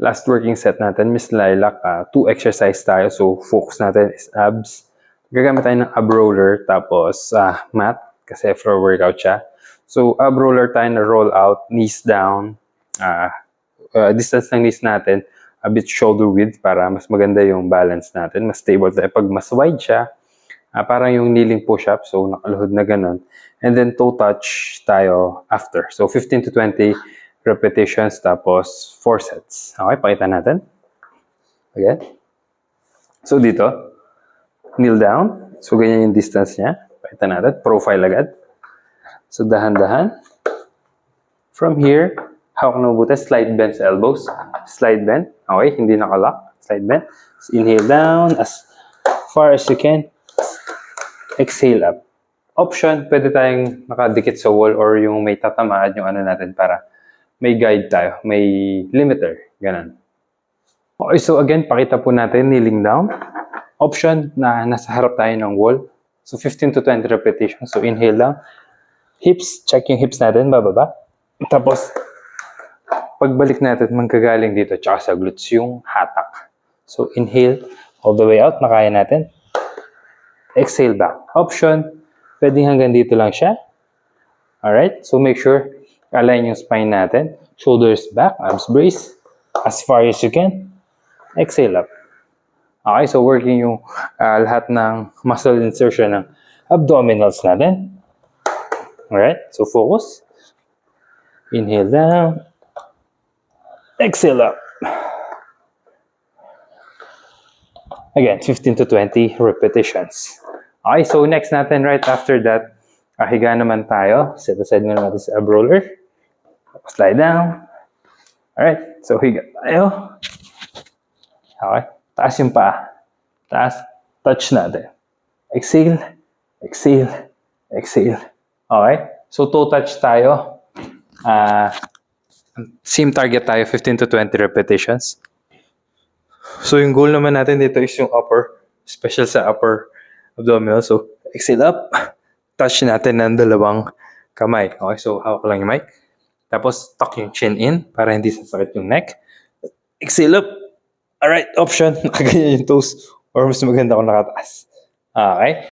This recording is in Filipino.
last working set natin, Miss Lilac, 2 exercise tayo. So, focus natin is abs. Gagamit tayo ng ab roller, tapos mat, kasi floor workout siya. So, ab roller tayo na roll out, knees down, distance ng knees natin, a bit shoulder width para mas maganda yung balance natin, mas stable tayo. Pag mas wide siya, parang yung kneeling push-up, so nakaluhod na ganun. And then toe touch tayo after. So 15 to 20 repetitions, tapos 4 sets. Okay, pakita natin. Again. So dito, kneel down. So ganyan yung distance niya. Pakita natin. Profile agad. So dahan-dahan. From here, hawak ng mabuti, slide bend sa elbows. Slide bend. Okay, hindi nakalock. Slide bend. So inhale down as far as you can. Exhale up. Option, pwede tayong nakadikit sa wall or yung may tatamaan yung ano natin para may guide tayo, may limiter. Ganun. Okay, so again, pakita po natin, kneeling down. Option na nasa harap tayo ng wall. So 15 to 20 repetitions. So inhale lang. Hips, check yung hips natin, bababa. Tapos, pagbalik natin, manggagaling dito, tsaka sa glutes yung hatak. So inhale, all the way out, nakaya natin. Exhale back. Option, pwedeng hanggang dito lang siya. Alright, so make sure align yung spine natin. Shoulders back, abs brace. As far as you can. Exhale up. Okay, so working yung lahat ng muscle insertion ng abdominals natin. Alright, so focus. Inhale down. Exhale up. Again, 15 to 20 repetitions. Okay, so next natin, right after that, higa naman tayo. Set aside muna natin sa ab roller. Slide down. Alright, so higa tayo. Okay, taas yung paa. Taas, touch natin. Exhale, exhale, exhale. Okay, so toe touch tayo. Same target tayo, 15 to 20 repetitions. So yung goal naman natin dito is yung upper, special sa upper abdominal. So exhale up, touch natin ng dalawang kamay. Okay, so hawak lang yung mic. Tapos tuck yung chin in para hindi sasakit yung neck. Exhale up. Alright, option, nakaganyan yung toes or mas maganda kung nakataas. Okay.